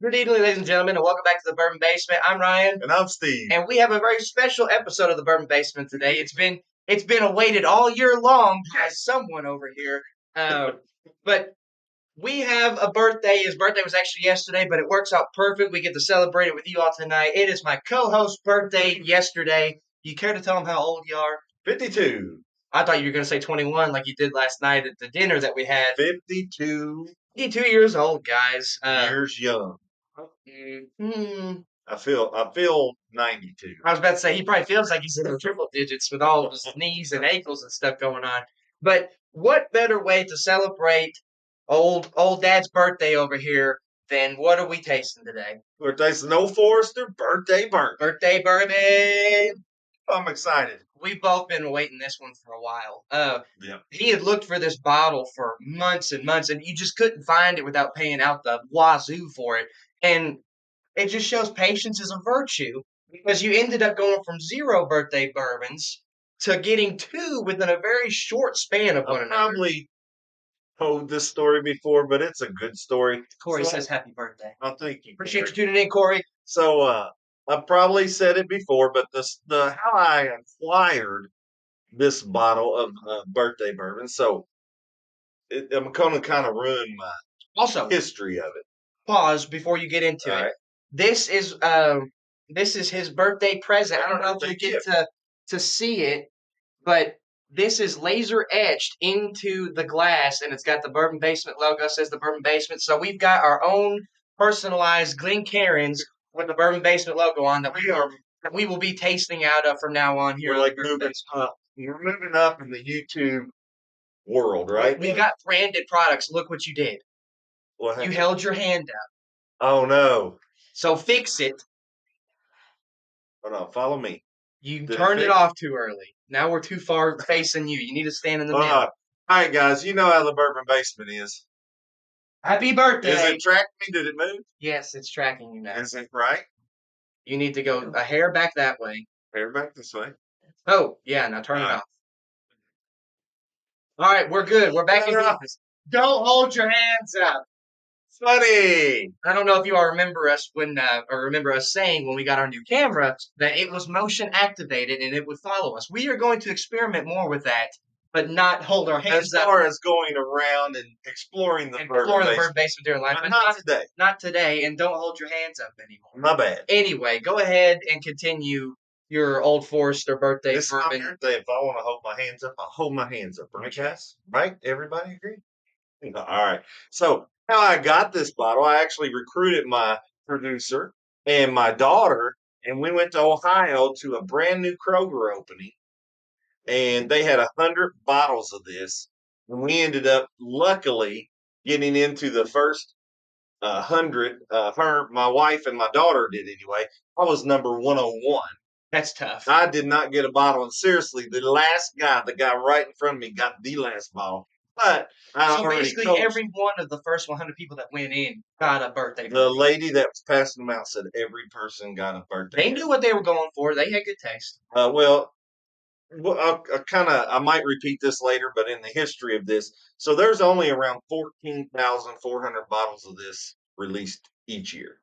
Good evening, ladies and gentlemen, and welcome back to the Bourbon Basement. I'm Ryan, And I'm Steve. and we have a very special episode of the Bourbon Basement today. It's been awaited all year long by someone over here, but we have a birthday. His birthday was actually yesterday, but it works out perfect. We get to celebrate it with you all tonight. It is my co-host's birthday yesterday. You care to tell him how old you are? 52. I thought you were going to say 21, like you did last night at the dinner that we had. 52 52 years old, guys. years young. Hmm. I feel 92. I was about to say he probably feels like he's in the triple digits with all of his knees and ankles and stuff going on. But what better way to celebrate old dad's birthday over here than what are we tasting today? We're tasting Old Forester birthday bourbon. Birthday bourbon. I'm excited. We've both been waiting this one for a while. Yeah. He had looked for this bottle for months and months, and you just couldn't find it without paying out the wazoo for it. And it just shows patience is a virtue because you ended up going from zero birthday bourbons to getting two within a very short span of one I've another. probably told this story before, but it's a good story. Corey So, says happy birthday. I'll thank you. Appreciate you Corey. tuning in, Corey. So, I probably said it before, but the how I acquired this bottle of birthday bourbon. So, I'm going to kind of ruin my Also, history of it. pause before you get into All it. right. This is this is his birthday present. I don't know if you get to see it, but this is laser etched into the glass, and it's got the Bourbon Basement logo. Says the Bourbon Basement. So we've got our own personalized Glencairns with the Bourbon Basement logo on that we will be tasting out of from now on here. We're On the like Bourbon moving Basement. up. We're moving up in the YouTube world, right? We got branded products. Look what you did. What You happened? held your hand up. Oh no. So fix it. Hold on, follow me. You Did it turned it fix? off too early. Now we're too far facing you. You need to stand in the Hold middle. on. All right, guys. You know how the Bourbon Basement is. Happy Is birthday. it tracking me? Did it move? Yes, it's tracking you now. Is it right? You need to go a hair back that way. Hair back this way. Oh, yeah, now turn All it right. off. All right, we're good. We're back in business. Don't hold your hands up. Funny. I don't know if you all remember us or remember us saying when we got our new camera that it was motion activated and it would follow us. We are going to experiment more with that, but not hold our As hands up far as going around and exploring the and Bourbon explore the bird Basement. basement during life, But but not today. not today. And don't hold your hands up anymore. My bad. Anyway, go ahead and continue your Old Forester birthday This is my bourbon. birthday. If I want to hold my hands up, I'll hold my hands up. Right, guys? Right? Everybody agree? All right. So how I got this bottle, I actually recruited my producer and my daughter, and we went to Ohio to a brand new Kroger opening, and they had 100 bottles of this, and we ended up luckily getting into the first 100. My wife, and my daughter did anyway. I was number 101. That's tough. I did not get a bottle, and seriously, the guy right in front of me, got the last bottle. But I So already basically, told every one of the first 100 people that went in got a birthday. the lady that was passing them out said every person got a birthday. They knew what they were going for. They had good taste. I might repeat this later, but in the history of this, so there's only around 14,400 bottles of this released each year.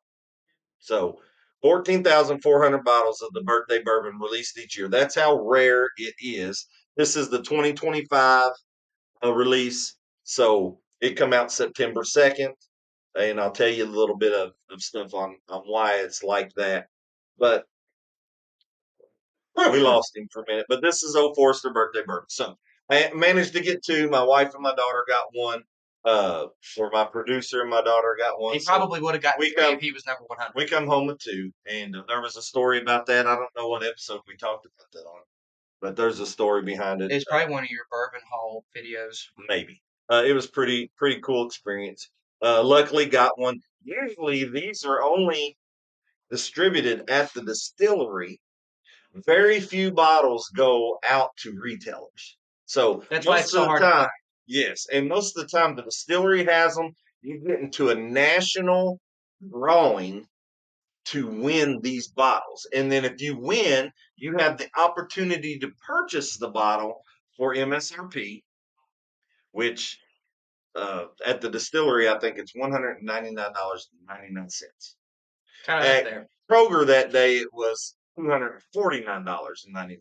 So 14,400 bottles of the birthday bourbon released each year. That's how rare it is. This is the 2025 release. So it come out September 2nd. And I'll tell you a little bit of stuff on why it's like that. But we lost him for a minute. But this is Old Forester birthday bourbon. So I managed to get two. My wife and my daughter got one. Or my producer and my daughter got one. He probably would have gotten we three come if he was number 100. we come home with two, and there was a story about that. I don't know what episode we talked about that on, but there's a story behind it. It's probably one of your bourbon haul videos. Maybe it was pretty cool experience. Luckily, got one. Usually, these are only distributed at the distillery. Very few bottles go out to retailers. So That's why it's so hard to find. yes, and most of the time the distillery has them. You get into a national drawing to win these bottles. And then if you win, you have the opportunity to purchase the bottle for MSRP, which at the distillery, I think it's $199.99. Kind of up At there. Kroger that day, it was $249.99.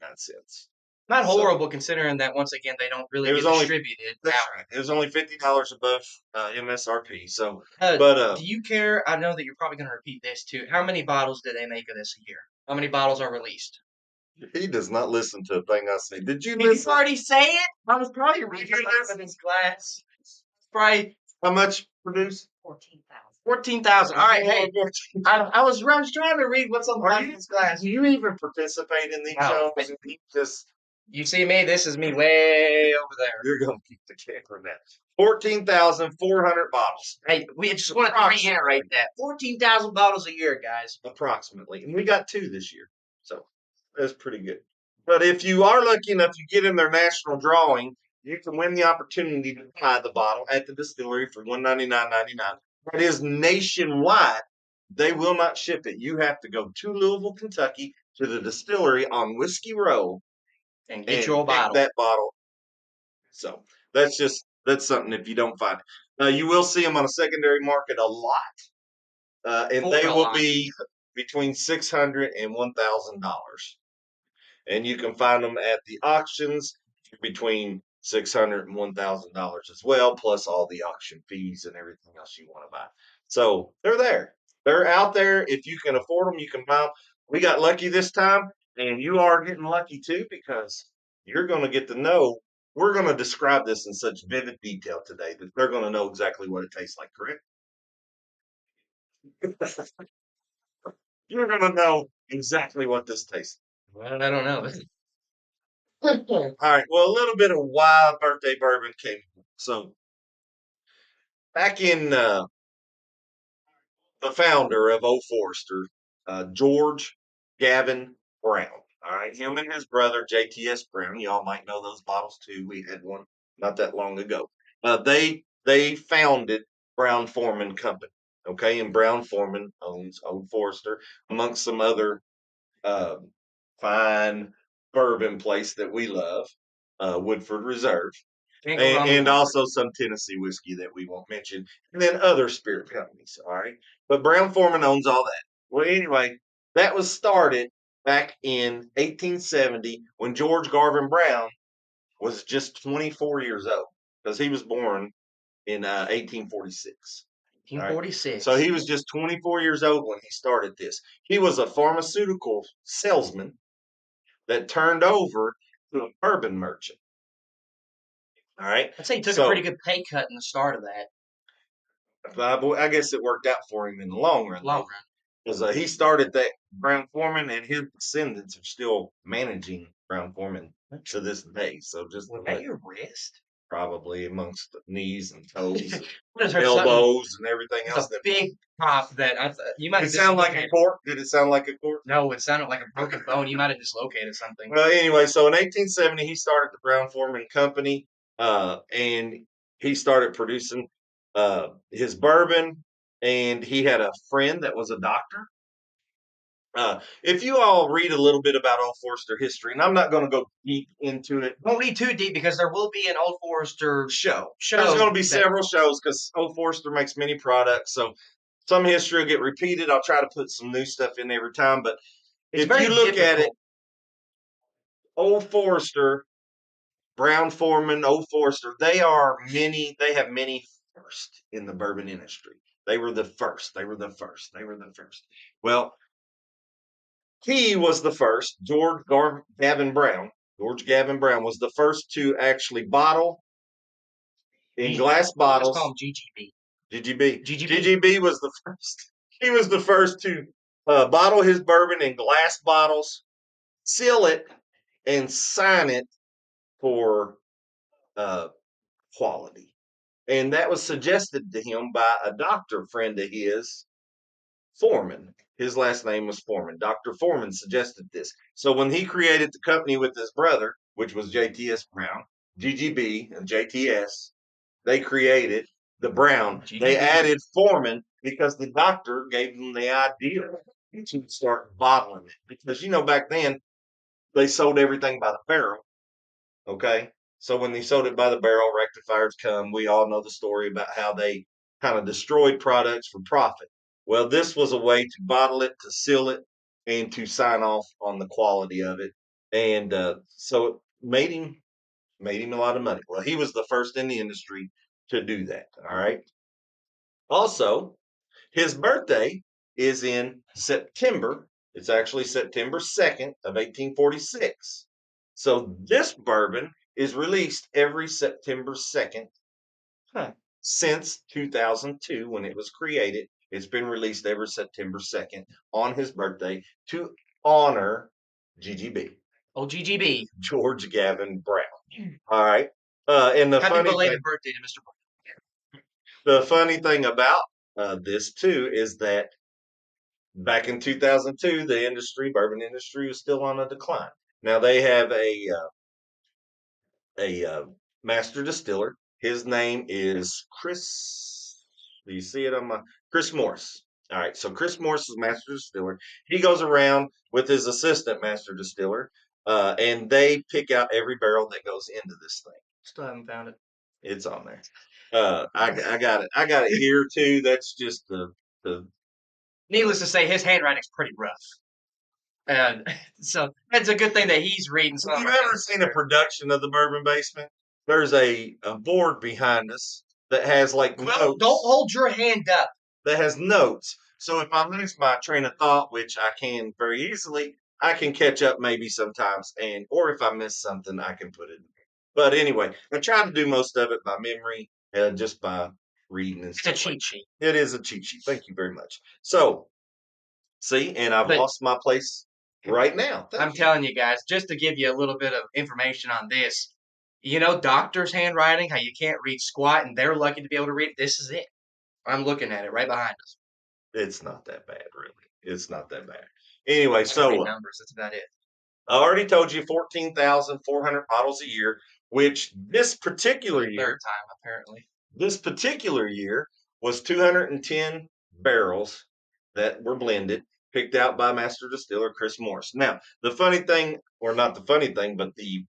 Not So horrible considering that once again they don't really it was get only distributed that's out. right. It was only $50 above MSRP. So, Uh, but do you care? I know that you're probably going to repeat this too. How many bottles do they make of this a year? How many bottles are released? he does not listen to a thing I say. Did you Did you listen? already say it? I was probably Did reading you out listen? of this glass. Probably How much produced? 14,000. All right, hey, I was trying to read what's on the Are bottom you, of this glass. do you even participate in these No. shows? You just You see me? This is me way over there. you're gonna keep the camera now. 14,400 bottles. Hey, we just wanted to reiterate that 14,000 bottles a year, guys. Approximately. And we got 2 this year. So that's pretty good. But if you are lucky enough to get in their national drawing, you can win the opportunity to buy the bottle at the distillery for $199.99. That is nationwide. They will not ship it. You have to go to Louisville, Kentucky, to the distillery on Whiskey Row And get and your pick bottle. that bottle. So that's something if you don't find it. You will see them on a secondary market a lot, and they will be between $600 and $1,000. And you can find them at the auctions between $600 and $1,000 as well, plus all the auction fees and everything else you want to buy. So they're there. They're out there. If you can afford them, you can buy them. We got lucky this time, and you are getting lucky too because you're going to get to know. We're going to describe this in such vivid detail today that they're going to know exactly what it tastes like, correct? You're going to know exactly what this tastes Well, I don't know. like. All right. Well, a little bit of wild birthday bourbon came. So back in the founder of Old Forester, George Gavin Brown. All right, him and his brother JTS Brown. Y'all might know those bottles too. We had one not that long ago. They founded Brown Forman Company. Okay, and Brown Forman owns Old Forester amongst some other uh, fine bourbon place that we love, Woodford Reserve, Can't go wrong with and Woodford. also some Tennessee whiskey that we won't mention, and then other spirit companies. All right, but Brown Forman owns all that. Well, anyway, that was started back in 1870 when George Garvin Brown was just 24 years old because he was born in 1846. All right. 1846. So he was just 24 years old when he started this. He was a pharmaceutical salesman that turned over to a bourbon merchant. All right. I'd say he took a pretty good pay cut in the start of that. I guess it worked out for him in the long run. Long run. Because he started that Brown Foreman, and his descendants are still managing Brown Foreman to this day. So just Was that your wrist? probably amongst the knees and toes, and Elbows, elbows, and everything it's else. a big pop that you might Did have it sound like a dislocated. cork? Did it sound like a cork? No, it sounded like a broken bone. You might have dislocated something. Well, anyway, so in 1870 he started the Brown Foreman Company, and he started producing his bourbon. And he had a friend that was a doctor. If you all read a little bit about Old Forester history, and I'm not going to go deep into it. Won't read too deep because there will be an Old Forester show. There's going to be several shows because Old Forester makes many products. So some history will get repeated. I'll try to put some new stuff in every time. But if you look at it, Old Forester, Brown Foreman, Old Forester, they have many first in the bourbon industry. They were the first. They were the first. They were the first. Well, he was the first. Gavin Brown. George Gavin Brown was the first to actually bottle in glass bottles. Let's call him GGB. GGB. GGB was the first. He was the first to bottle his bourbon in glass bottles, seal it, and sign it for quality. And that was suggested to him by a doctor friend of his, Foreman. His last name was Foreman. Dr. Foreman suggested this. So when he created the company with his brother, which was JTS Brown, GGB and JTS, they created the Brown. GGB. They added Foreman because the doctor gave them the idea to start bottling it. Because, back then, they sold everything by the barrel. Okay? So when they sold it by the barrel, rectifiers come. We all know the story about how they kind of destroyed products for profit. Well, this was a way to bottle it, to seal it, and to sign off on the quality of it. And so it made him a lot of money. Well, he was the first in the industry to do that. All right. Also, his birthday is in September. It's actually September 2nd of 1846. So this bourbon is released every September 2nd since 2002 when it was created. It's been released every September 2nd on his birthday to honor GGB. Oh, GGB. George Gavin Brown. All right. And Happy belated birthday to Mr. the funny thing about this too is that back in 2002, the bourbon industry, was still on a decline. Now they have a master distiller. His name is Chris. Do you see it on my Chris Morris? All right, so Chris Morris is master distiller. He goes around with his assistant master distiller, and they pick out every barrel that goes into this thing. Still haven't found it. It's on there. I got it. I got it here too. That's just the. Needless to say, his handwriting's pretty rough. And so it's a good thing that he's reading. Have you ever seen a production of the Bourbon Basement? There's a board behind us that has like Well, notes. don't hold your hand up. That has notes. So if I lose my train of thought, which I can very easily, I can catch up maybe sometimes, or if I miss something, I can put it in. But anyway, I try to do most of it by memory and just by reading and It's a stuff. cheat sheet. It is a cheat sheet. Thank you very much. So, see, and I've lost my place right now. I'm telling you guys, just to give you a little bit of information on this, you know, doctors' handwriting, how you can't read squat, and they're lucky to be able to read it. This is it. I'm looking at it right behind us. It's not that bad, really. It's not that bad. Anyway, I can read numbers. That's about it. I already told you 14,400 bottles a year, which this particular year, Third time apparently. This particular year was 210 barrels that were blended, picked out by master distiller Chris Morris. Now, the funny thing, or not the funny thing, but the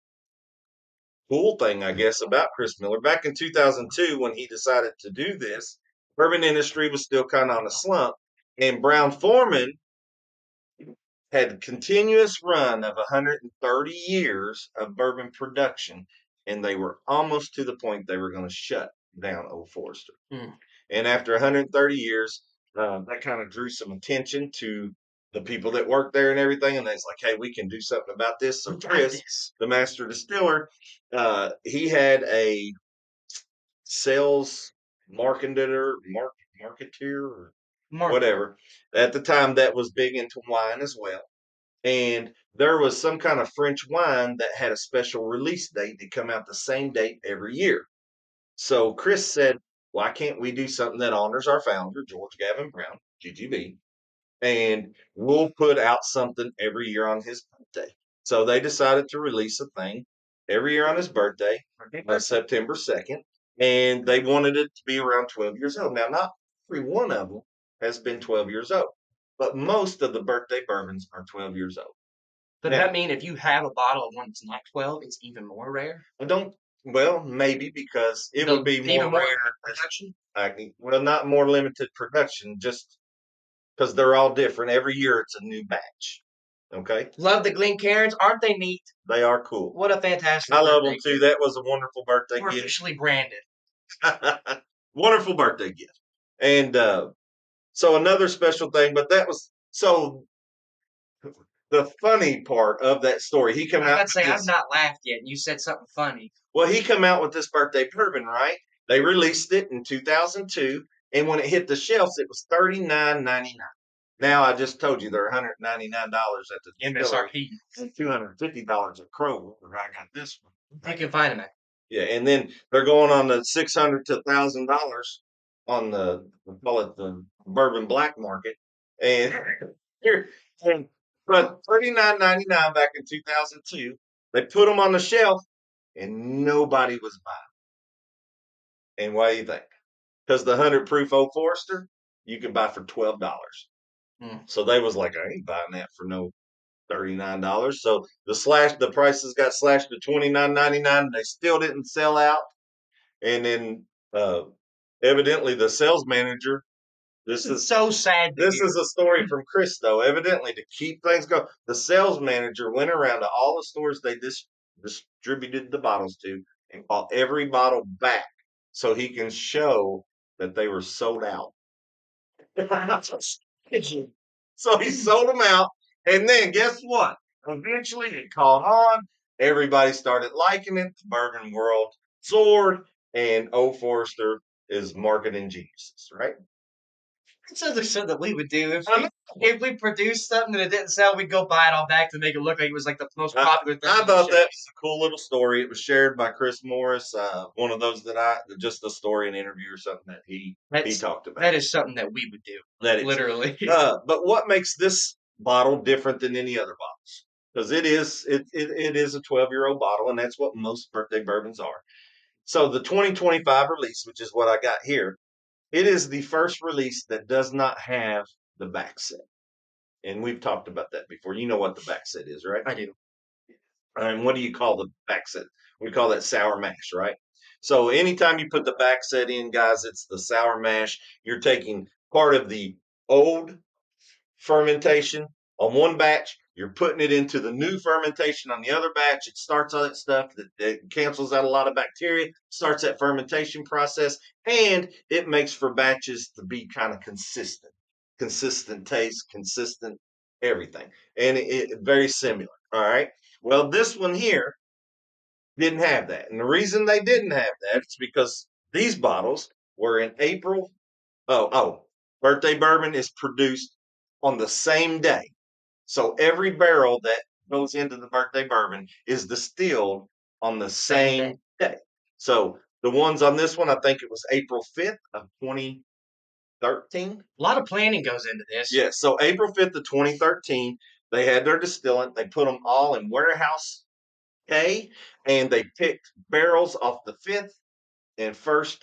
cool thing, I guess, about Chris Miller, back in 2002, when he decided to do this, bourbon industry was still kind of on a slump, and Brown Forman had a continuous run of 130 years of bourbon production, and they were almost to the point they were going to shut down Old Forester. And after 130 years, that kind of drew some attention to the people that worked there and everything, and they was like, hey, we can do something about this. So Chris, the master distiller, he had a sales marketer, or whatever. At the time, that was big into wine as well. And there was some kind of French wine that had a special release date to come out the same date every year. So Chris said, why can't we do something that honors our founder, George Gavin Brown, GGB, and we'll put out something every year on his birthday. So they decided to release a thing every year on his birthday, September 2nd, and they wanted it to be around 12 years old. Now, not every one of them has been 12 years old, but most of the birthday bourbons are 12 years old. Does that mean if you have a bottle of one that's not 12, it's even more rare? Well, maybe because it would be more rare production. Well, not more limited production, just because they're all different. Every year it's a new batch. Okay. Love the Glencairns. Aren't they neat? They are cool. What a fantastic I love them too. That was a wonderful birthday gift. We're officially branded. Wonderful birthday gift. And so another special thing, but that was so the funny part of that story. He come out. I've not laughed yet, and you said something funny. Well, he come out with this birthday bourbon, right? They released it in 2002, and when it hit the shelves, it was $39.99. Now I just told you they're $199 at the MSRP and $250 at Kroger, where I got this one. You can find them at. Yeah, and then they're going on the $600 to $1,000 on the, we call it the bourbon black market, and here, but $39.99 back in 2002. They put them on the shelf, and nobody was buying. And why do you think? Because the 100 proof Old Forester you can buy for $12. So they was like, I ain't buying that for no $39. So the prices got slashed to $29.99, and they still didn't sell out. And then evidently the sales manager. This is so sad. This is a story from Chris, though. Evidently, to keep things going, the sales manager went around to all the stores they distributed the bottles to and bought every bottle back so he can show that they were sold out. So he sold them out, and then guess what? Eventually, it caught on. Everybody started liking it. The bourbon world soared, and O. Forster is marketing geniuses, right? It sounds like something that we would do. If we produced something and it didn't sell, we'd go buy it all back to make it look like it was like the most popular thing. I thought that was a cool little story. It was shared by Chris Morris, one of those just a story, an interview or something that he talked about. That is something that we would do. That is. Literally. But what makes this bottle different than any other bottles? Because it is a 12-year-old bottle, and that's what most birthday bourbons are. So the 2025 release, which is what I got here, it is the first release that does not have the back set. And we've talked about that before. You know what the back set is, right? I do. And what do you call the back set? We call that sour mash, right? So anytime you put the back set in, guys, it's the sour mash. You're taking part of the old fermentation on one batch. You're putting it into the new fermentation on the other batch. It starts all that stuff that cancels out a lot of bacteria, starts that fermentation process, and it makes for batches to be kind of consistent taste, consistent everything, and it very similar. All right. Well, this one here didn't have that, and the reason they didn't have that is because these bottles were in April. Birthday bourbon is produced on the same day. So every barrel that goes into the birthday bourbon is distilled on the same day. So the ones on this one, I think it was April 5th of 2013. A lot of planning goes into this. Yeah, so April 5th of 2013, they had their distillant. They put them all in warehouse K, and they picked barrels off the 5th and 1st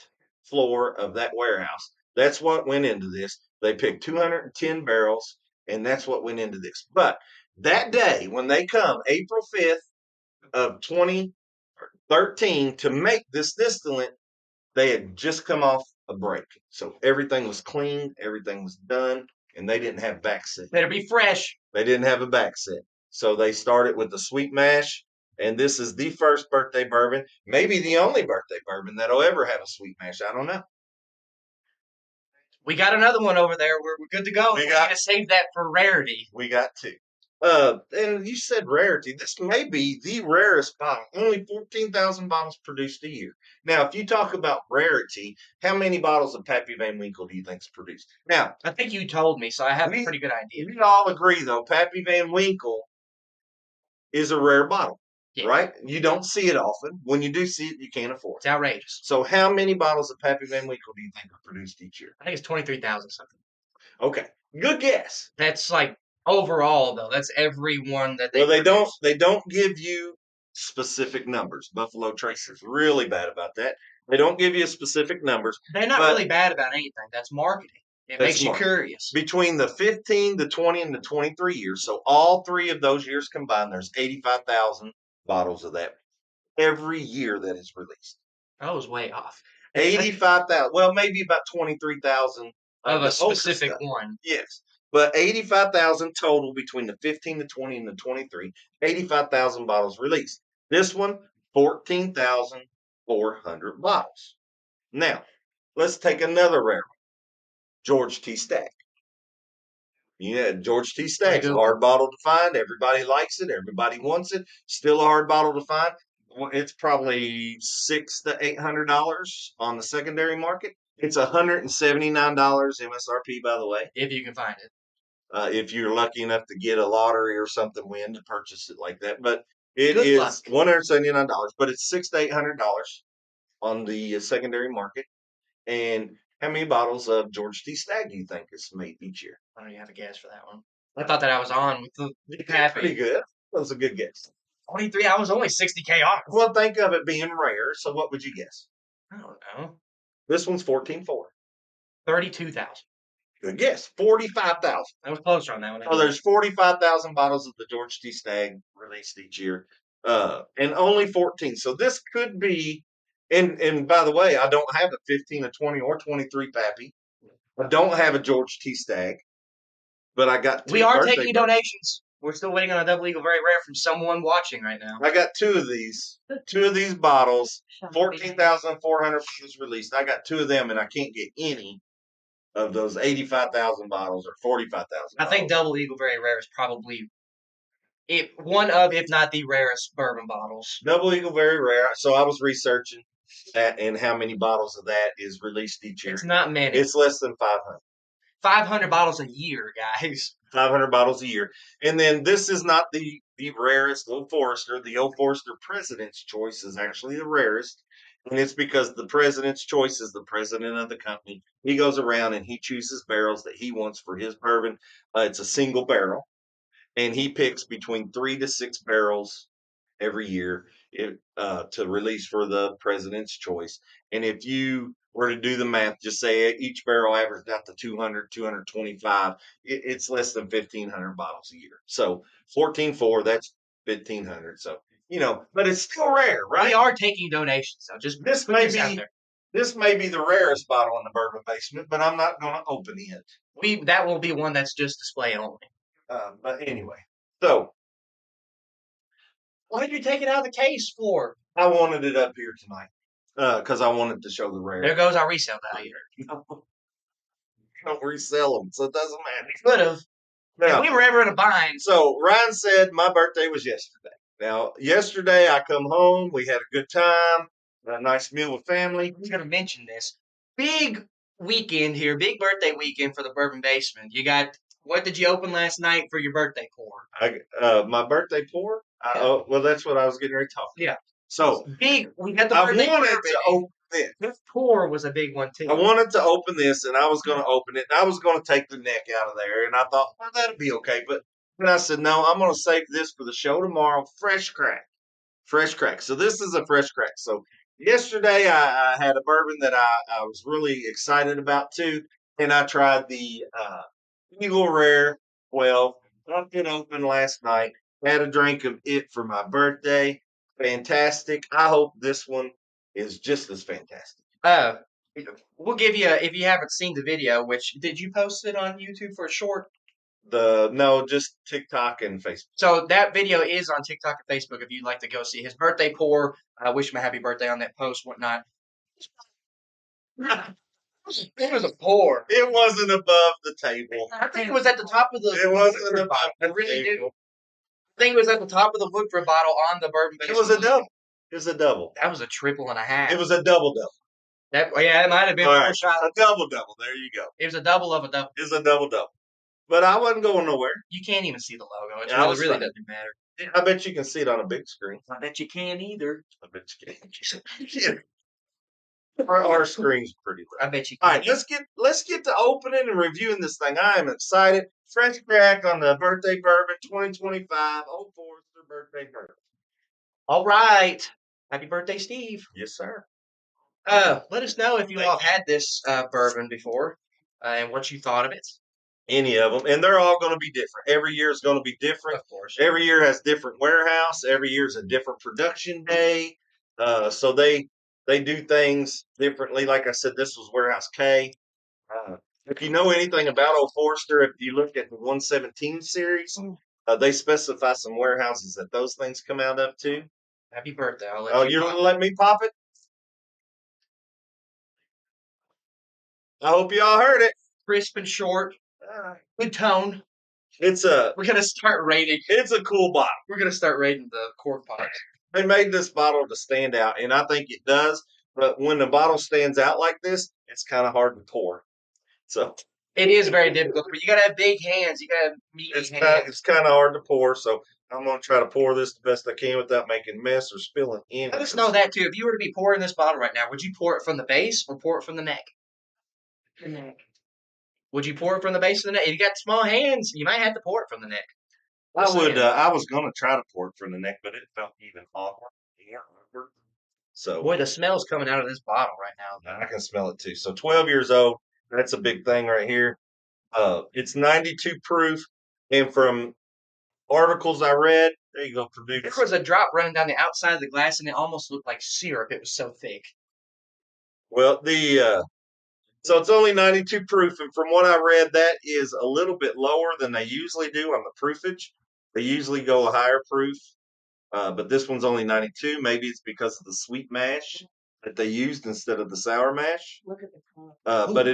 floor of that warehouse. That's what went into this. They picked 210 barrels, and that's what went into this. But that day, when they come, April 5th of 2013, to make this distillant, they had just come off a break. So everything was clean, everything was done, and they didn't have back set. Better be fresh. They didn't have a back set. So they started with the sweet mash, and this is the first birthday bourbon, maybe the only birthday bourbon that'll ever have a sweet mash. I don't know. We got another one over there. We're good to go. We got to save that for rarity. We got two. And you said rarity. This may be the rarest bottle. Only 14,000 bottles produced a year. Now, if you talk about rarity, how many bottles of Pappy Van Winkle do you think is produced? Now, I think you told me, so I have a pretty good idea. We all agree, though, Pappy Van Winkle is a rare bottle, right? You don't see it often. When you do see it, you can't afford it. It's outrageous. So how many bottles of Pappy Van Winkle do you think are produced each year? I think it's 23,000 something. Okay, good guess. That's like overall, though. That's every one that they. Well, they don't give you specific numbers. Buffalo Trace is really bad about that. They don't give you specific numbers. They're not really bad about anything. That's marketing. It makes you curious. Between the 15, the 20, and the 23 years, so all three of those years combined, there's 85,000 bottles of that every year that is released. I was way off. 85,000. Well, maybe about 23,000 of a specific one. Yes. But 85,000 total between the 15, the 20, and the 23. 85,000 bottles released. This one, 14,400 bottles. Now, let's take another rare one. George T. Stagg. Yeah, George T. Stagg's a hard bottle to find. Everybody likes it. Everybody wants it. Still a hard bottle to find. It's probably $600 to $800 on the secondary market. It's $179 MSRP, by the way. If you can find it. If you're lucky enough to get a lottery or something win to purchase it like that. But it is $179, but it's $600 to $800 on the secondary market. And how many bottles of George T. Stagg do you think is made each year? I don't even have a guess for that one. I thought that I was on with the Pappy. Pretty good. That was a good guess. 23, I was only 60K off. Well, think of it being rare. So what would you guess? I don't know. This one's 14.4. 32,000. Good guess. 45,000. I was closer on that one. So there's 45,000 bottles of the George T. Stagg released each year, and only 14. So this could be. And by the way, I don't have a 15, a 20, or 23 Pappy. I don't have a George T. Stagg, but I got two We are birthday taking bourbons. donations. We're still waiting on a double eagle very rare from someone watching right now. I got two of these bottles. 14,400 was released. I got two of them, and I can't get any of those 85,000 bottles or 45,000. I think double eagle very rare is probably one of, if not the rarest bourbon bottles. Double Eagle very rare. So I was researching that and how many bottles of that is released each year. It's not many. It's less than 500. 500 bottles a year, guys. 500 bottles a year. And then this is not the rarest Old Forester. The Old Forester President's Choice is actually the rarest. And it's because the President's Choice is the president of the company. He goes around and he chooses barrels that he wants for his bourbon. It's a single barrel. And he picks between 3 to 6 barrels every year to release for the President's Choice. And if you were to do the math, just say each barrel averaged out to 200, 225, it's less than 1,500 bottles a year. So 14.4, that's 1,500. So, but it's still rare, right? We are taking donations. So just this put may this out be there. this may be the rarest bottle in the bourbon basement, but I'm not going to open it. That will be one that's just display only. But anyway, so what did you take it out of the case for? I wanted it up here tonight because I wanted to show the rare. There goes our resale value. Don't resell them, so it doesn't matter. Could have. Now, if we were ever in a bind. So Ryan said my birthday was yesterday. Now, yesterday I come home. We had a good time, a nice meal with family. I'm going to mention this. Big weekend here, big birthday weekend for the Bourbon Basement. What did you open last night for your birthday pour? My birthday pour? Oh, well, that's what I was getting ready to talk about. Yeah. So, we got the I birthday wanted pour, to open this. This pour was a big one, too. I wanted to open this, and I was going to open it, and I was going to take the neck out of there, and I thought, well, that'll be okay. But then I said, no, I'm going to save this for the show tomorrow. Fresh crack. Fresh crack. So this is a fresh crack. So yesterday I had a bourbon that I was really excited about, too, and I tried the Eagle Rare 12. Dropped it open last night. Had a drink of it for my birthday. Fantastic. I hope this one is just as fantastic. We'll give you, if you haven't seen the video, which, did you post it on YouTube for a short? No, just TikTok and Facebook. So that video is on TikTok and Facebook if you'd like to go see his birthday pour. Wish him a happy birthday on that post, whatnot. It was a pour. It wasn't above the table. I think it was at the top of the. It wasn't above bottle. the I really table. do. I think it was at the top of the Woodford bottle on the bourbon. It was a double. It was a double. That was a triple and a half. It was a double. It might have been right. A double. There you go. It was a double of a double. It was a double. But I wasn't going nowhere. You can't even see the logo. It really doesn't matter. I bet you can see it on a big screen. I bet you can either. I bet you can. Our screen's pretty low. I bet you can. All right, let's get to opening and reviewing this thing. I am excited. Fresh crack on the birthday bourbon 2025 Old Forester birthday bourbon. All right. Happy birthday, Steve. Yes, sir. Let us know if you all had this bourbon before and what you thought of it. Any of them, and they're all going to be different. Every year is going to be different. Of course. Every year has different warehouse. Every year is a different production day. So they do things differently. Like I said, this was Warehouse K. If you know anything about Old Forester, if you look at the 117 series, they specify some warehouses that those things come out of too. Happy birthday! You're gonna let me pop it? I hope you all heard it. Crisp and short. Good tone. We're gonna start rating. It's a cool bottle. We're gonna start rating the cork pots. They made this bottle to stand out, and I think it does. But when the bottle stands out like this, it's kind of hard to pour. So it is very difficult. But you gotta have big hands. You gotta have meaty hands. It's kind of hard to pour. So I'm gonna try to pour this the best I can without making mess or spilling in. Let us know that too. If you were to be pouring this bottle right now, would you pour it from the base or pour it from the neck? The neck. Would you pour it from the base of the neck? If you got small hands, you might have to pour it from the neck. I would. I was going to try to pour it from the neck, but it felt even awkward. So, boy, the smell's coming out of this bottle right now. I can smell it too. So, 12 years old. That's a big thing right here. It's 92 proof, and from articles I read, there you go, There produce. was a drop running down the outside of the glass, and it almost looked like syrup. It was so thick. Well, so it's only 92 proof, and from what I read, that is a little bit lower than they usually do on the proofage. They usually go a higher proof, but this one's only 92. Maybe it's because of the sweet mash that they used instead of the sour mash. Look at the color. But Ooh,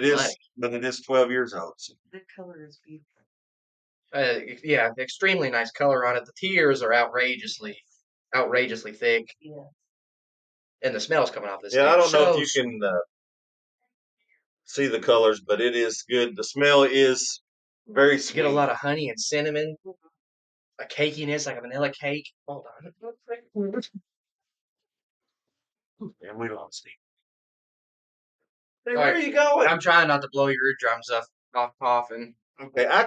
it is 12 years old. So. That color is beautiful. Yeah, extremely nice color on it. The tears are outrageously thick, Yeah. and the smell's coming off this Yeah, thing. I don't know if So you can see the colors, but it is good. The smell is very you sweet. get a lot of honey and cinnamon, a cakiness like a vanilla cake. Hold on. And we lost it. Hey, All where right, are you going? I'm trying not to blow your eardrums off coughing. Okay, I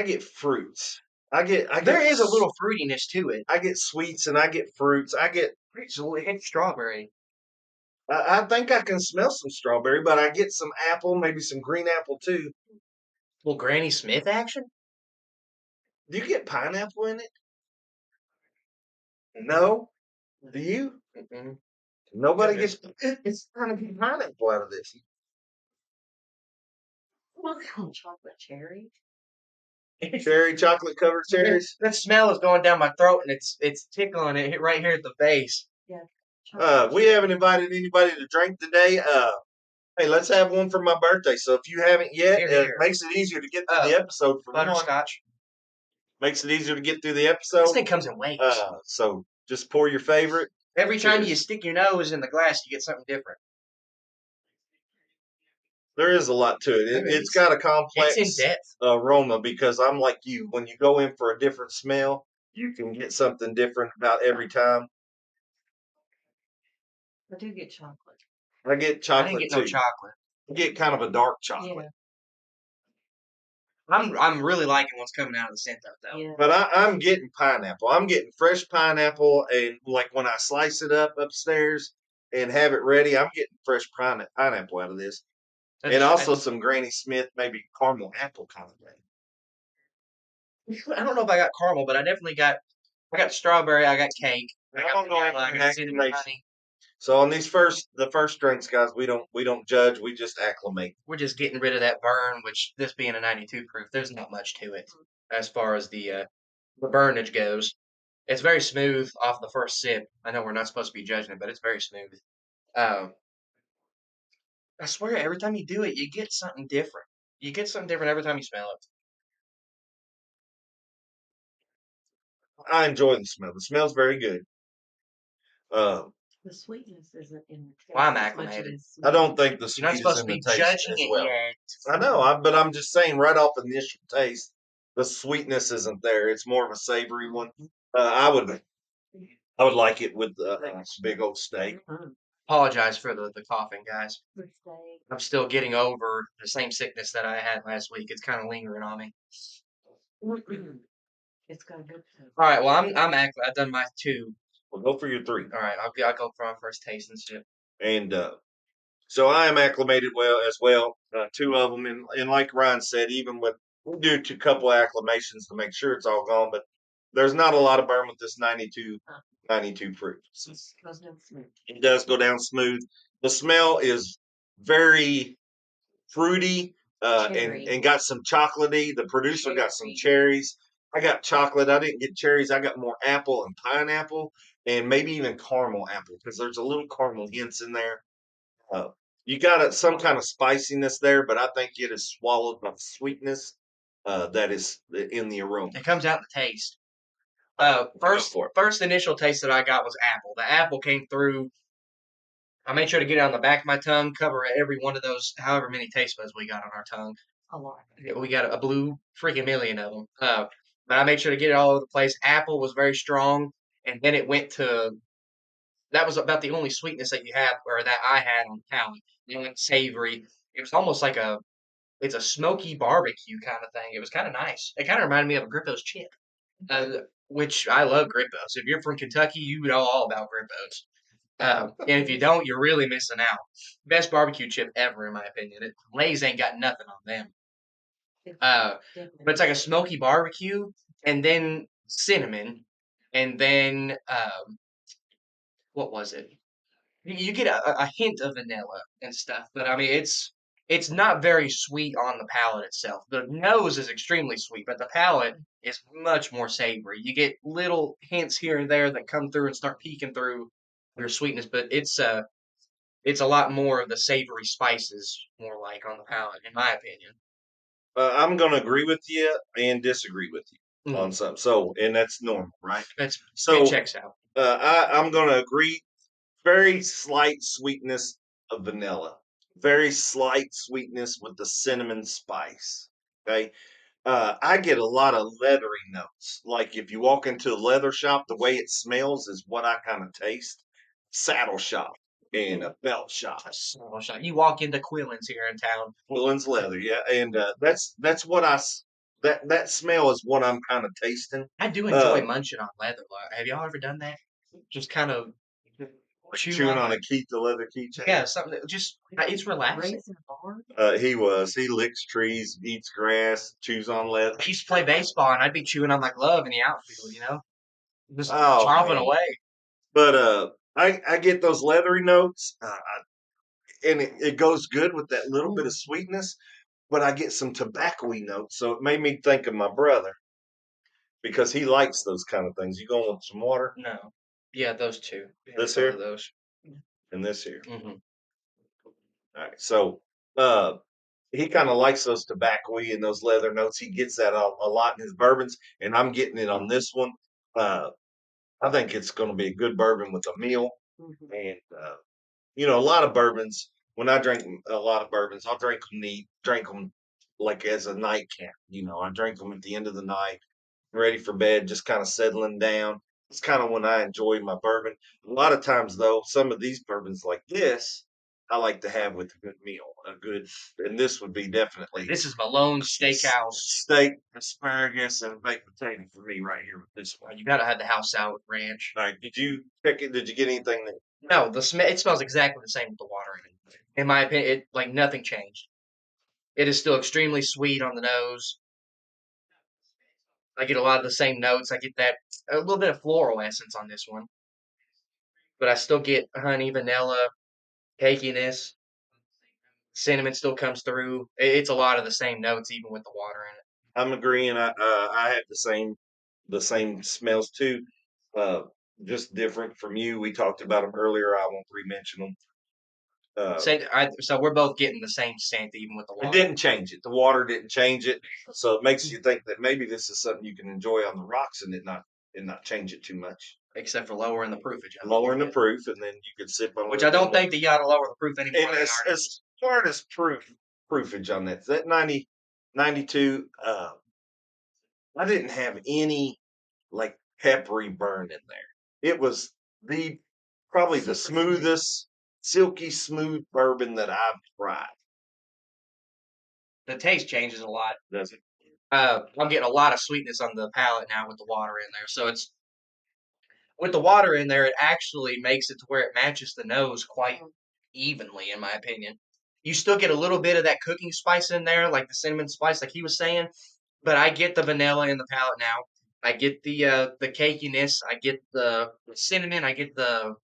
get fruits. There is a little fruitiness to it. I get sweets and I get fruits. It's strawberry. I think I can smell some strawberry, but I get some apple, maybe some green apple too. Little Granny Smith action? Do you get pineapple in it? No. Do you? Mm-mm. Nobody gets. It's trying to get pineapple out of this. Chocolate cherry. Cherry, chocolate covered cherries. That smell is going down my throat, and it's tickling it right here at the base. Yeah. We haven't invited anybody to drink today. Hey, let's have one for my birthday. So if you haven't yet, Here, it here. makes it easier to get through the episode for one. Butterscotch. Makes it easier to get through the This episode. thing comes in waves. So just pour your favorite. Every time you Cheers. stick your nose in the glass, you get something different. There is a lot to it. There It's is. got a complex It's in depth. aroma because I'm like you. When you go in for a different smell, you can get something different about every time. I do get chocolate. I get I chocolate didn't get too. no chocolate. I get kind of a dark chocolate. Yeah. I'm really liking what's coming out of the center though. Yeah. But I'm getting pineapple. I'm getting fresh pineapple, and like when I slice it up upstairs and have it ready, I'm getting fresh pineapple out of this, and also some Granny Smith, maybe caramel apple kind of thing. I don't know if I got caramel, but I got strawberry, I got cake, I I'm got gonna go vanilla, I and got cinnamon acclimate. honey. So on the first drinks, guys, we don't judge. We just acclimate. We're just getting rid of that burn, which this being a 92 proof, there's not much to it as far as the burnage goes. It's very smooth off the first sip. I know we're not supposed to be judging it, but it's very smooth. Um, I swear, every time you do it, you get something different. You get something different every time you smell it. I enjoy the smell. The smell's very good. The sweetness isn't in the taste. Well, I'm as much acclimated. as I don't think the You're sweet not is supposed in to the be taste judging as it well. yet. I know, but I'm just saying right off initial taste, the sweetness isn't there. It's more of a savory one. I would like it with a big old steak. Apologize for the coughing, guys. Good steak. I'm still getting over the same sickness that I had last week. It's kind of lingering on me. It's got a good taste. All right, well, I've done my two. We'll go for your three. All right, I'll go for my first taste and sip. And so I am acclimated well as well. Two of them, and like Ryan said, even with we'll do a couple of acclimations to make sure it's all gone. But there's not a lot of burn with this 92 proof. It goes down smooth. It does go down smooth. The smell is very fruity and got some chocolatey. The producer got some cherries. I got chocolate. I didn't get cherries. I got more apple and pineapple and maybe even caramel apple because there's a little caramel hints in there. You got some kind of spiciness there, but I think it is swallowed by the sweetness that is in the aroma. It comes out in the taste. Go for it. First initial taste that I got was apple. The apple came through. I made sure to get it on the back of my tongue, cover every one of those, however many taste buds we got on our tongue. A lot. We got a blue freaking million of them. But I made sure to get it all over the place. Apple was very strong, and then it went to. That was about the only sweetness that you have, or that I had on the palate. It went savory. It was almost like it's a smoky barbecue kind of thing. It was kind of nice. It kind of reminded me of a Grippo's chip, which I love Grippo's. If you're from Kentucky, you know all about Grippo's. And if you don't, you're really missing out. Best barbecue chip ever, in my opinion. Lay's ain't got nothing on them. but it's like a smoky barbecue, and then cinnamon, and then what was it? You get a hint of vanilla and stuff, but I mean it's not very sweet on the palate itself. The nose is extremely sweet, but the palate is much more savory. You get little hints here and there that come through and start peeking through your sweetness, but it's a lot more of the savory spices, more like on the palate, in my opinion. I'm going to agree with you and disagree with you on Mhm. something. So, and that's normal, right? It So, checks out. I'm going to agree. Very slight sweetness of vanilla, very slight sweetness with the cinnamon spice. Okay. I get a lot of leathery notes. Like if you walk into a leather shop, the way it smells is what I kind of taste. Saddle shop and a belt shop. Small shop. You walk into Quillen's here in town. Quillen's leather, yeah, and that's what that smell is what I'm kind of tasting. I do enjoy munching on leather. Have y'all ever done that? Just kind of Like chew chewing on on a the leather keychain. yeah, something that just it's relaxing. He licks trees, eats grass, chews on leather. I used to play baseball and I'd be chewing on my glove in the outfield, just Oh chomping man. away. But I get those leathery notes, and it goes good with that little bit of sweetness. But I get some tobacco-y notes, so it made me think of my brother because he likes those kind of things. You going with some water? No, yeah, those two. Yeah, This both here of those. and this here. Hmm. All right. So he kind of likes those tobacco-y and those leather notes. He gets that a lot in his bourbons, and I'm getting it on this one. Uh, I think it's going to be a good bourbon with a meal, and a lot of bourbons. When I drink a lot of bourbons, I'll drink them like as a nightcap. I drink them at the end of the night, ready for bed, just kind of settling down. It's kind of when I enjoy my bourbon. A lot of times, though, some of these bourbons like this, I like to have with a good meal, and this would be definitely This is Malone's Steakhouse. steak, asparagus, and baked potato for me right here with this one. You gotta have the house salad ranch. All right, did you check it? Did you get anything that No, it smells exactly the same with the water in it. In my opinion, it like nothing changed. It is still extremely sweet on the nose. I get a lot of the same notes. I get that a little bit of floral essence on this one, but I still get honey, vanilla, cakiness. Cinnamon still comes through. It's a lot of the same notes, even with the water in it. I'm agreeing. I have the same smells too. Uh, just different from you. We talked about them earlier. I won't re-mention them. So we're both getting the same scent, even with the It water, didn't change it. The water didn't change it, so it makes you think that maybe this is something you can enjoy on the rocks and not change it too much. except for lowering the proofage of it a Lowering little the bit. proof, and then you can sip on Which it. I don't think that you ought to lower the proof anymore And than as far as proofage on that 92, I didn't have any like peppery burn in there. It was the probably the smoothest, silky smooth bourbon that I've tried. the taste changes a lot. Does it? I'm getting a lot of sweetness on the palate now with the water in there. So it's with the water in there, it actually makes it to where it matches the nose quite evenly, in my opinion. You still get a little bit of that cooking spice in there, like the cinnamon spice, like he was saying, but I get the vanilla in the palate now. I get the cakiness. I get the cinnamon. I get the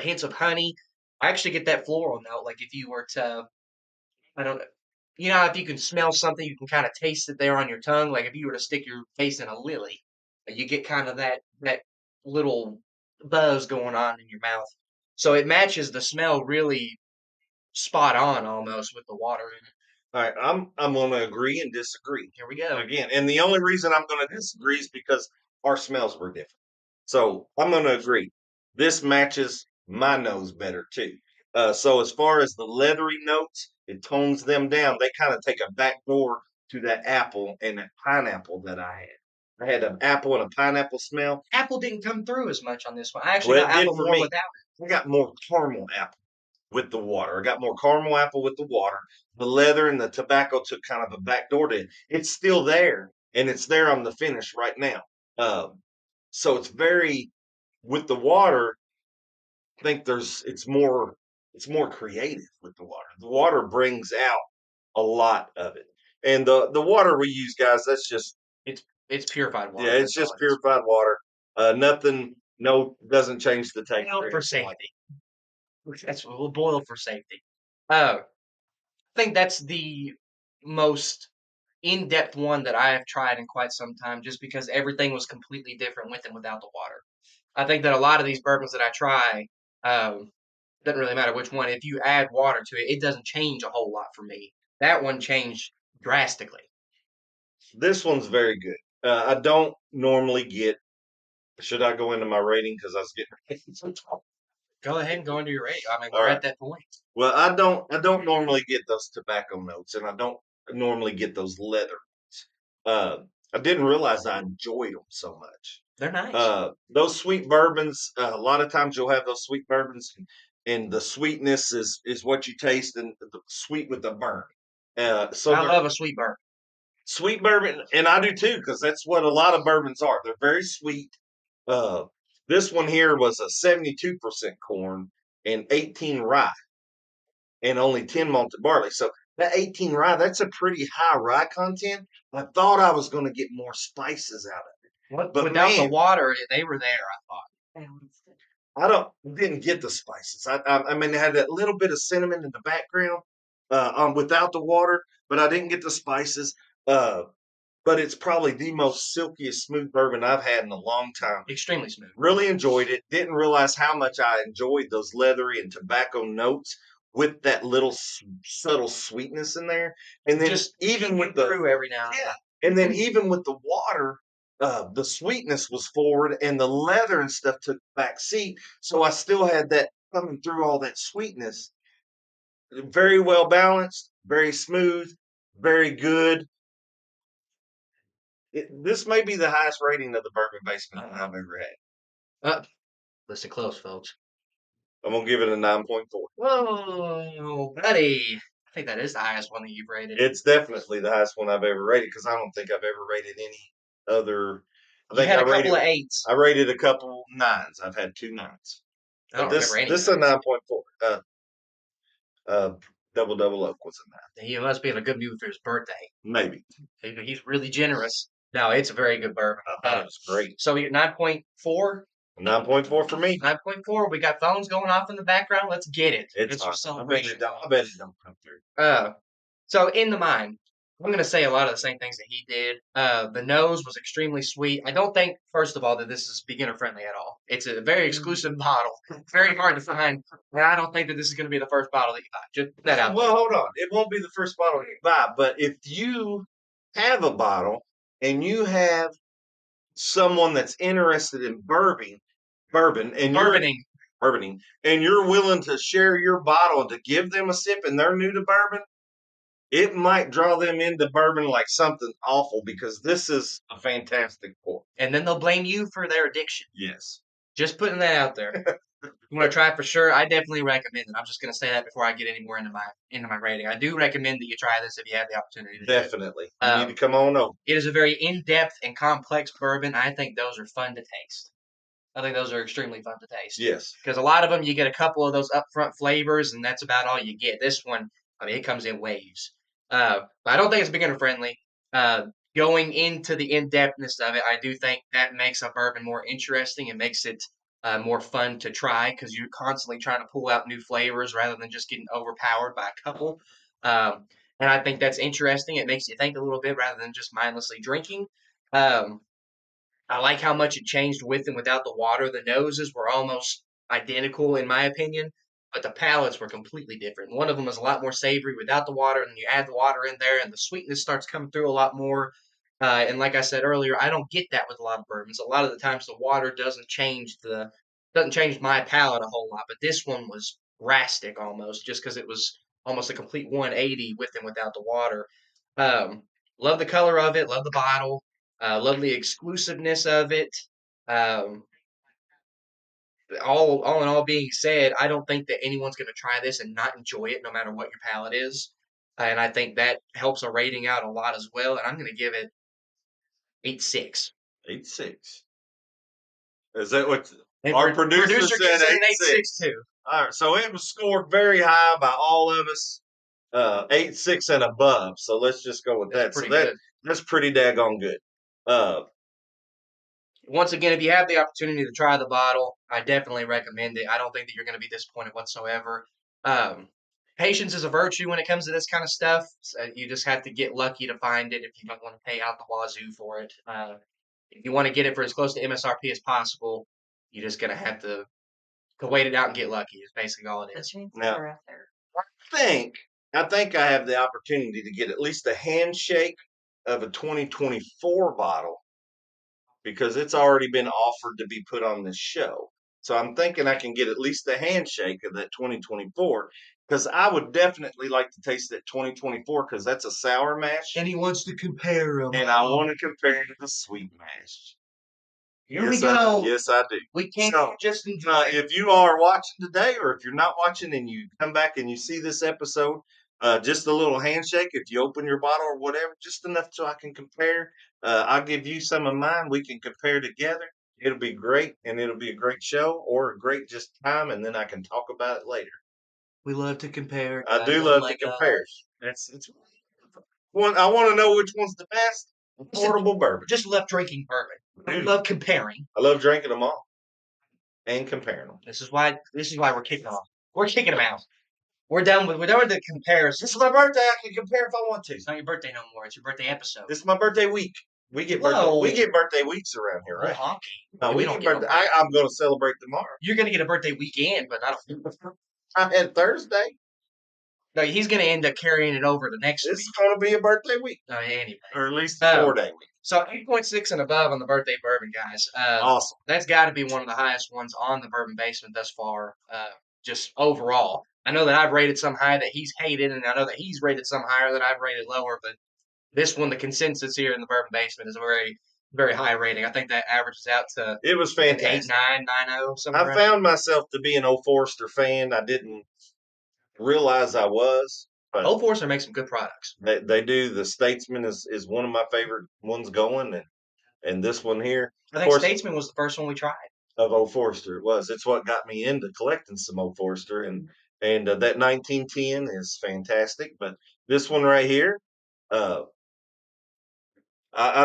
hints of honey. I actually get that floral note. Like if you were to, I don't know, if you can smell something, you can kind of taste it there on your tongue. Like if you were to stick your face in a lily, you get kind of that little buzz going on in your mouth. So it matches the smell really spot on almost with the water in it. All right, I'm going to agree and disagree Here we go. again, and the only reason I'm going to disagree is because our smells were different. So I'm going to agree. This matches my nose better too. So as far as the leathery notes, it tones them down. They kind of take a back door to that apple and that pineapple that I had. I had an apple and a pineapple smell. Apple didn't come through as much on this one. I actually Well, got it did apple for more me. without I got more caramel apple with the water. I got more caramel apple with the water. The leather and the tobacco took kind of a back door to it. It's still there, and it's there on the finish right now. So it's very with the water. I think it's more creative with the water. The water brings out a lot of it, And the water we use, guys, that's just It's purified water. yeah, it's that's all just it is. purified water. Nothing, doesn't change the taste. Boil or for anything like safety. That's what we'll boil for safety. I think that's the most in-depth one that I have tried in quite some time, just because everything was completely different with and without the water. I think that a lot of these bourbons that I try, doesn't really matter which one. If you add water to it, it doesn't change a whole lot for me. That one changed drastically. This one's very good. I don't normally get. Should I go into my rating because I was getting? Go ahead and go into your rating. I mean, All we're right. at that point. Well, I don't normally get those tobacco notes, and I don't normally get those leather notes. I didn't realize I enjoyed them so much. They're nice. Those sweet bourbons, a lot of times you'll have those sweet bourbons, and the sweetness is what you taste, and the sweet with the burn. So I they're love a sweet bourbon. sweet bourbon, and I do too, because that's what a lot of bourbons are. They're very sweet. Uh, this one here was a 72% corn and 18 rye and only 10 malted barley. So that 18 rye, that's a pretty high rye content. I thought I was going to get more spices out of it. But Without the man, water, they were there, I thought. didn't get the spices. I mean, it had that little bit of cinnamon in the background without the water, but I didn't get the spices. Uh, but it's probably the most silkiest smooth bourbon I've had in a long time. Extremely smooth. Really enjoyed it. Didn't realize how much I enjoyed those leathery and tobacco notes with that little subtle sweetness in there. And then Just even with the through every now and yeah, and then even with the water, the sweetness was forward, and the leather and stuff took back seat. So I still had that coming through all that sweetness. Very well balanced, very smooth, very good. This may be the highest rating of the Bourbon Basement I've ever had. Listen close, folks. I'm gonna give it a 9.4. Whoa, buddy. I think that is the highest one that you've rated. It's definitely the highest one I've ever rated because I don't think I've ever rated any other. You had a couple of 8s. I rated a couple 9s. I've had 2 9s. I don't But remember any this is a 9.4. Double oak was a 9. He must be in a good mood for his birthday. Maybe. He's really generous. No, it's a very good bourbon. I thought it was great. So we get 9.4. 9.4 for me. 9.4. We got phones going off in the background. Let's get it. It's for awesome. celebration. I bet it don't come through. So in the mind, I'm going to say a lot of the same things that he did. The nose was extremely sweet. I don't think, first of all, that this is beginner friendly at all. It's a very exclusive bottle. Very hard to find. And I don't think that this is going to be the first bottle that you buy. Just put that out Well, hold on. It won't be the first bottle you buy, but if you have a bottle and you have someone that's interested in bourbon, and bourboning, and you're willing to share your bottle and to give them a sip, and they're new to bourbon, it might draw them into bourbon like something awful because this is a fantastic pour. And then they'll blame you for their addiction. Yes. Just putting that out there. You want to try it for sure? I definitely recommend it. I'm just going to say that before I get any more into my rating. I do recommend that you try this if you have the opportunity to. Definitely. You need to come on over. It is a very in-depth and complex bourbon. I think those are fun to taste. I think those are extremely fun to taste. Yes. Because a lot of them, you get a couple of those upfront flavors, and that's about all you get. This one, I mean, it comes in waves. But I don't think it's beginner friendly. Going into the in-depthness of it, I do think that makes a bourbon more interesting and makes it more fun to try because you're constantly trying to pull out new flavors rather than just getting overpowered by a couple. And I think that's interesting. It makes you think a little bit rather than just mindlessly drinking. I like how much it changed with and without the water. The noses were almost identical, in my opinion, but the palates were completely different. One of them was a lot more savory without the water, and you add the water in there, and the sweetness starts coming through a lot more. And like I said earlier, I don't get that with a lot of bourbons. A lot of the times, the water doesn't change my palate a whole lot, but this one was drastic almost, just because it was almost a complete 180 with and without the water. Love the color of it. Love the bottle. Love the exclusiveness of it. Um, all in all being said, I don't think that anyone's going to try this and not enjoy it, no matter what your palate is. And I think that helps a rating out a lot as well. And I'm going to give it 8.6. 8.6. Is that what And our producer said? gives it an 8.6 too. All right, so it was scored very high by all of us. 8, 6, and above. So let's just go with that. So that's pretty daggone good. Once again, if you have the opportunity to try the bottle, I definitely recommend it. I don't think that you're going to be disappointed whatsoever. Patience is a virtue when it comes to this kind of stuff. So you just have to get lucky to find it if you don't want to pay out the wazoo for it. If you want to get it for as close to MSRP as possible, you're just going to have to wait it out and get lucky. Is basically all it is. Now, I think I have the opportunity to get at least a handshake of a 2024 bottle because it's already been offered to be put on this show. So I'm thinking I can get at least a handshake of that 2024 because I would definitely like to taste that 2024 because that's a sour mash. And he wants to compare them. And I want to compare it to the sweet mash. Here we go. Yes, I do. We can't just enjoy it. If you are watching today or if you're not watching and you come back and you see this episode, just a little handshake. If you open your bottle or whatever, just enough so I can compare. I'll give you some of mine. We can compare together. It'll be great, and it'll be a great show or a great just time, and then I can talk about it later. We love to compare. I do love to compare. It's one. I want to know which one's the best. Affordable bourbon. Just love drinking bourbon. I love comparing. I love drinking them all and comparing them. This is why we're kicking off. We're kicking them out. We're done with the comparison. This is my birthday. I can compare if I want to. It's not your birthday no more. It's your birthday episode. This is my birthday week. We get birthday weeks around here, right? Honky. No, we don't get birthday. I'm going to celebrate tomorrow. You're going to get a birthday weekend, but I don't. I had Thursday. No, he's going to end up carrying it over the next week. This is going to be a birthday week. Anyway. Or at least a 4-day week. So 8.6 and above on the birthday bourbon, guys. Awesome. That's got to be one of the highest ones on the Bourbon Basement thus far, just overall. I know that I've rated some high that he's hated, and I know that he's rated some higher that I've rated lower, but this one, the consensus here in the Bourbon Basement is a very, very high rating. I think that averages out to it was fantastic. 8.9, 9.0, something. I found myself to be an Old Forester fan. I didn't realize I was. But Old Forester makes some good products. They do. The Statesman is one of my favorite ones going, and this one here. I think Statesman was the first one we tried. Of Old Forester, it was. It's what got me into collecting some Old Forester, and that 1910 is fantastic. But this one right here, I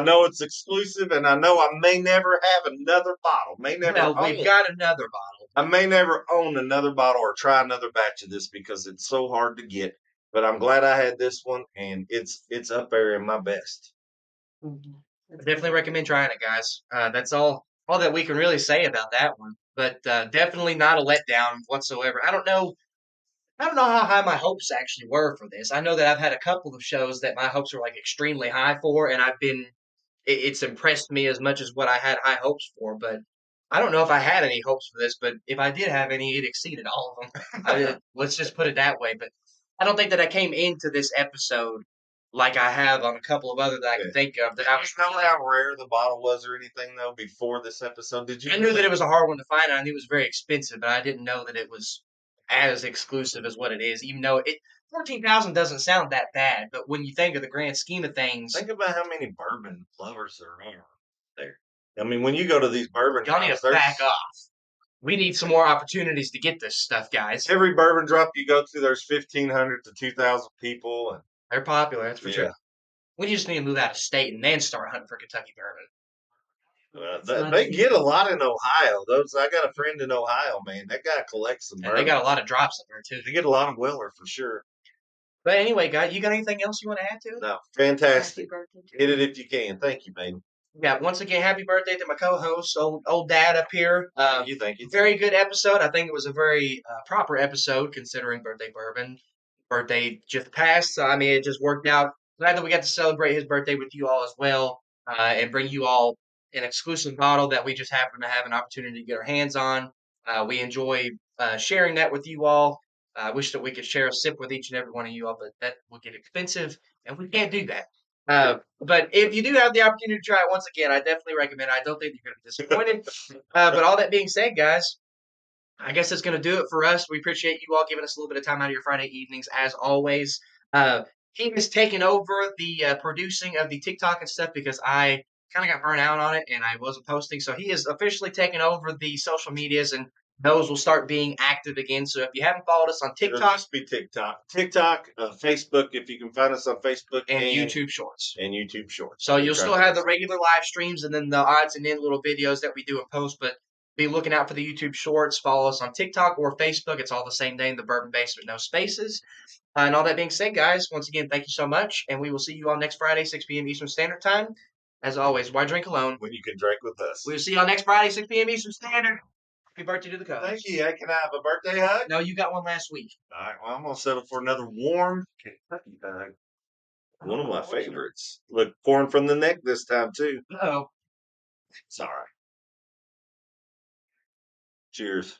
know it's exclusive, and I know I may never have another bottle. We've got another bottle. I may never own another bottle or try another batch of this because it's so hard to get. But I'm glad I had this one, and it's up there in my best. I definitely recommend trying it, guys. That's all that we can really say about that one. But definitely not a letdown whatsoever. I don't know how high my hopes actually were for this. I know that I've had a couple of shows that my hopes were like extremely high for, and it's impressed me as much as what I had high hopes for. But I don't know if I had any hopes for this, but if I did have any, it exceeded all of them. Let's just put it that way. But I don't think that I came into this episode like I have on a couple of other that I can think of. That I was know how rare the bottle was or anything though before this episode. Did you? I knew that it was a hard one to find. And I knew it was very expensive, but I didn't know that it was as exclusive as what it is. Even though 14,000 doesn't sound that bad, but when you think of the grand scheme of things, think about how many bourbon lovers there are there. I mean, when you go to these bourbon, y'all need to back off. We need some more opportunities to get this stuff, guys. Every bourbon drop you go to, there's 1,500 to 2,000 people, and they're popular. That's for sure. We just need to move out of state and then start hunting for Kentucky bourbon. They get a lot in Ohio. I got a friend in Ohio, man. That guy collects some bourbon. And they got a lot of drops up there too. They get a lot of Weller for sure. But anyway, guys, you got anything else you want to add to it? No, fantastic. Hit it if you can. Thank you, baby. Yeah, once again, happy birthday to my co-host, old dad up here. Thank you. Very good episode. I think it was a very proper episode considering birthday bourbon. Birthday just passed, so I mean, it just worked out. Glad that we got to celebrate his birthday with you all as well, and bring you all an exclusive bottle that we just happen to have an opportunity to get our hands on. We enjoy sharing that with you all. I wish that we could share a sip with each and every one of you all, but that would get expensive, and we can't do that. But if you do have the opportunity to try it once again, I definitely recommend it. I don't think you're going to be disappointed. But all that being said, guys, I guess that's going to do it for us. We appreciate you all giving us a little bit of time out of your Friday evenings, as always. He has taken over the producing of the TikTok and stuff because I kind of got burnt out on it and I wasn't posting. So he has officially taken over the social medias and those will start being active again. So if you haven't followed us on It'll TikTok just be TikTok, Facebook. If you can find us on Facebook and YouTube Shorts. and YouTube Shorts. So We you'll try still to have do the regular live streams and then the odds and end little videos that we do in post, but be looking out for the YouTube Shorts. Follow us on TikTok or Facebook. It's all the same name, The Bourbon Basement, no spaces. And all that being said, guys, once again, thank you so much. And we will see you all next Friday, 6 p.m. Eastern Standard Time. As always, why drink alone? when you can drink with us. We will see you all next Friday, 6 p.m. Eastern Standard. Happy birthday to the Cubs. Thank you. Hey, can I have a birthday hug? No, you got one last week. All right. Well, I'm gonna settle for another warm Kentucky hug. One of my favorites. Look, pouring from the neck this time too. Uh-oh. It's all right. Cheers.